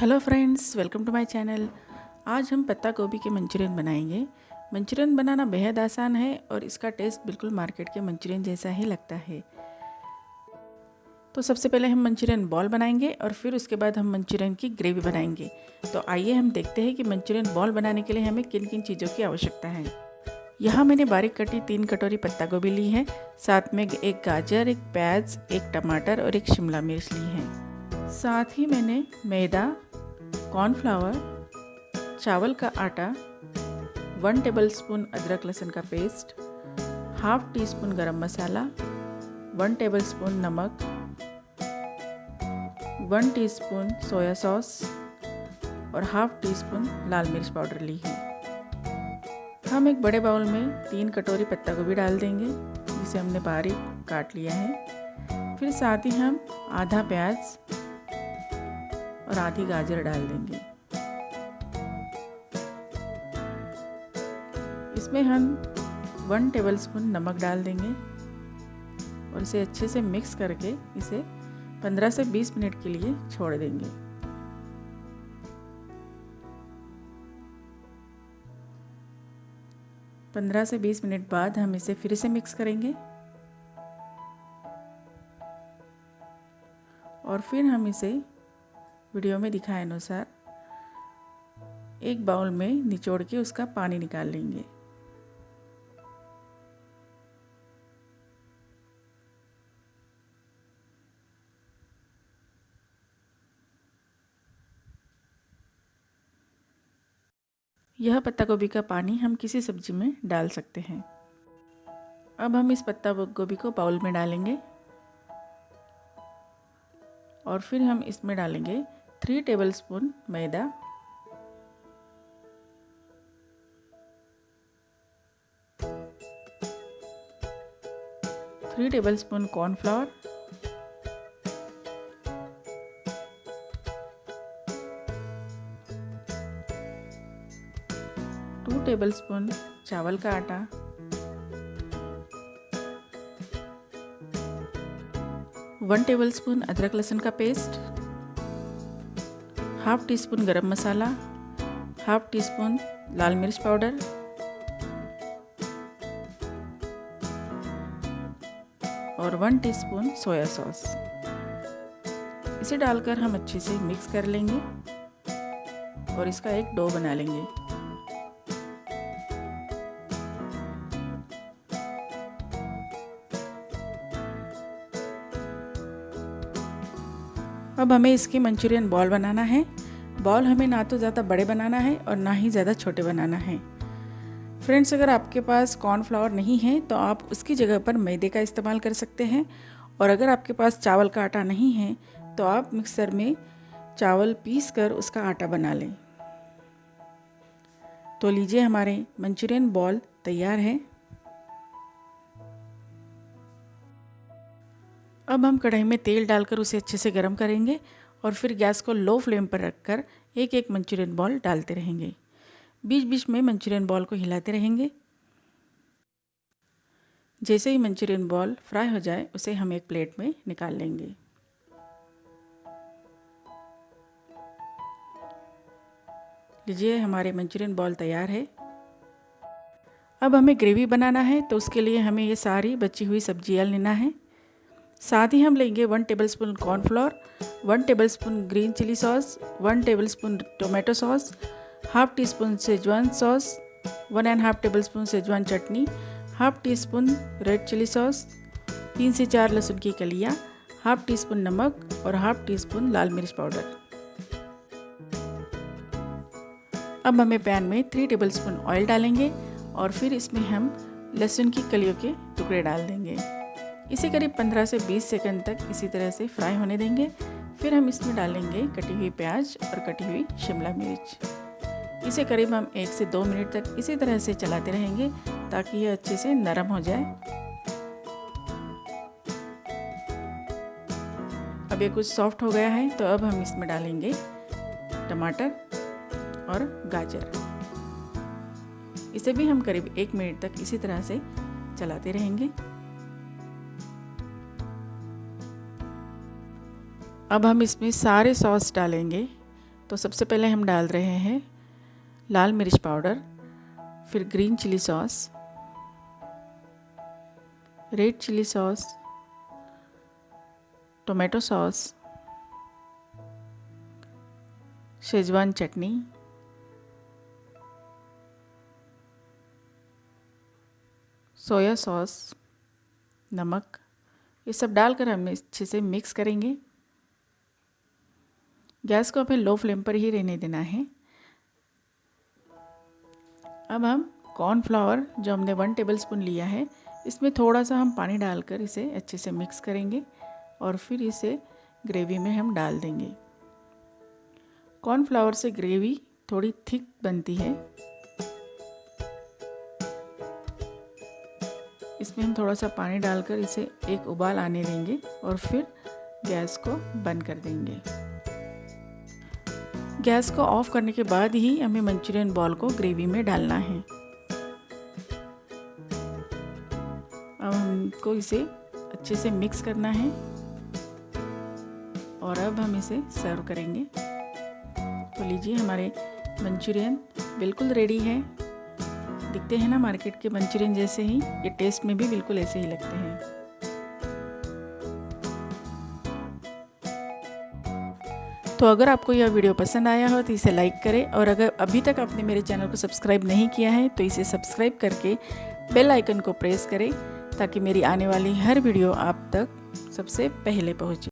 Hello friends, welcome to my channel. आज हम पत्ता गोभी के मंचूरियन बनाएंगे। मंचूरियन बनाना बेहद आसान है और इसका टेस्ट बिल्कुल मार्केट के मंचूरियन जैसा ही लगता है। तो सबसे पहले हम मंचूरियन बॉल बनाएंगे और फिर उसके बाद हम मंचूरियन की ग्रेवी बनाएंगे। तो आइए हम देखते हैं कि मंचूरियन बॉल बनाने के लिए हमें किन किन चीज़ों की आवश्यकता है। यहाँ मैंने बारीक कटी 3 कटोरी पत्ता गोभी ली है, साथ में एक गाजर, एक प्याज, एक टमाटर और एक शिमला मिर्च ली है। साथ ही मैंने मैदा, कॉर्नफ्लावर, चावल का आटा, 1 टेबलस्पून अदरक लहसुन का पेस्ट, हाफ टी स्पून गरम मसाला, 1 टेबलस्पून नमक, 1 टीस्पून सोया सॉस और हाफ टी स्पून लाल मिर्च पाउडर ली है। हम एक बड़े बाउल में 3 कटोरी पत्ता गोभी डाल देंगे, जिसे हमने बारीक काट लिया है। फिर साथ ही हम आधा प्याज और आधी गाजर डाल देंगे। इसमें हम 1 टेबलस्पून नमक डाल देंगे और इसे अच्छे से मिक्स करके इसे 15 से 20 मिनट के लिए छोड़ देंगे। पंद्रह से 20 मिनट बाद हम इसे फिर से मिक्स करेंगे और फिर हम इसे वीडियो में दिखाए अनुसार एक बाउल में निचोड़ के उसका पानी निकाल लेंगे। यह पत्ता गोभी का पानी हम किसी सब्जी में डाल सकते हैं। अब हम इस पत्ता गोभी को बाउल में डालेंगे और फिर हम इसमें डालेंगे 3 टेबलस्पून मैदा, 3 टेबलस्पून कॉर्नफ्लावर, 2 टेबलस्पून चावल का आटा, 1 टेबलस्पून अदरक लहसुन का पेस्ट, हाफ टी स्पून गरम मसाला, हाफ टी स्पून लाल मिर्च पाउडर और 1 टीस्पून सोया सॉस। इसे डालकर हम अच्छे से मिक्स कर लेंगे और इसका एक डो बना लेंगे। अब हमें इसकी मंचूरियन बॉल बनाना है। बॉल हमें ना तो ज़्यादा बड़े बनाना है और ना ही ज़्यादा छोटे बनाना है। फ्रेंड्स, अगर आपके पास कॉर्नफ्लावर नहीं है तो आप उसकी जगह पर मैदे का इस्तेमाल कर सकते हैं, और अगर आपके पास चावल का आटा नहीं है तो आप मिक्सर में चावल पीस कर उसका आटा बना लें। तो लीजिए, हमारे मंचूरियन बॉल तैयार है। अब हम कढ़ाई में तेल डालकर उसे अच्छे से गर्म करेंगे और फिर गैस को लो फ्लेम पर रखकर एक एक मंचूरियन बॉल डालते रहेंगे। बीच बीच में मंचूरियन बॉल को हिलाते रहेंगे। जैसे ही मंचूरियन बॉल फ्राई हो जाए उसे हम एक प्लेट में निकाल लेंगे। लीजिए, हमारे मंचूरियन बॉल तैयार है। अब हमें ग्रेवी बनाना है, तो उसके लिए हमें ये सारी बची हुई सब्जियां लेना है। साथ ही हम लेंगे 1 tablespoon cornflour, 1 tablespoon green chilli sauce, 1 tablespoon tomato sauce, half teaspoon Schezwan sauce, 1.5 tablespoon Schezwan chutney, half teaspoon red chilli sauce, 3 से 4 लहसुन की कलियाँ, हाफ टी स्पून नमक और हाफ टी स्पून लाल मिर्च पाउडर। अब हमें पैन में 3 टेबलस्पून ऑयल डालेंगे और फिर इसमें हम लहसुन की कलियों के टुकड़े डाल देंगे। इसे करीब 15 से 20 सेकंड तक इसी तरह से फ्राई होने देंगे। फिर हम इसमें डालेंगे कटी हुई प्याज और कटी हुई शिमला मिर्च। इसे करीब हम 1 से 2 मिनट तक इसी तरह से चलाते रहेंगे ताकि यह अच्छे से नरम हो जाए। अब ये कुछ सॉफ्ट हो गया है, तो अब हम इसमें डालेंगे टमाटर और गाजर। इसे भी हम करीब 1 मिनट तक इसी तरह से चलाते रहेंगे। अब हम इसमें सारे सॉस डालेंगे। तो तो सबसे पहले हम डाल रहे हैं लाल मिर्च पाउडर, फिर green chilli sauce, red chilli sauce, tomato sauce, Schezwan chutney, soya sauce, नमक, ये सब डालकर हम अच्छे से मिक्स करेंगे। गैस को हमें लो फ्लेम पर ही रहने देना है। अब हम कॉर्नफ्लावर जो हमने 1 टेबलस्पून लिया है, इसमें थोड़ा सा हम पानी डालकर इसे अच्छे से मिक्स करेंगे और फिर इसे ग्रेवी में हम डाल देंगे। कॉर्नफ्लावर से ग्रेवी थोड़ी थिक बनती है। इसमें हम थोड़ा सा पानी डालकर इसे एक उबाल आने देंगे और फिर गैस को बंद कर देंगे। गैस को ऑफ करने के बाद ही हमें मंचूरियन बॉल को ग्रेवी में डालना है। अब हमको इसे अच्छे से मिक्स करना है और अब हम इसे सर्व करेंगे। तो लीजिए, हमारे मंचूरियन बिल्कुल रेडी है। दिखते हैं ना मार्केट के मंचूरियन जैसे ही, ये टेस्ट में भी बिल्कुल ऐसे ही लगते हैं। तो अगर आपको यह वीडियो पसंद आया हो तो इसे लाइक करें, और अगर अभी तक आपने मेरे चैनल को सब्सक्राइब नहीं किया है तो इसे सब्सक्राइब करके बेल आइकन को प्रेस करें ताकि मेरी आने वाली हर वीडियो आप तक सबसे पहले पहुंचे।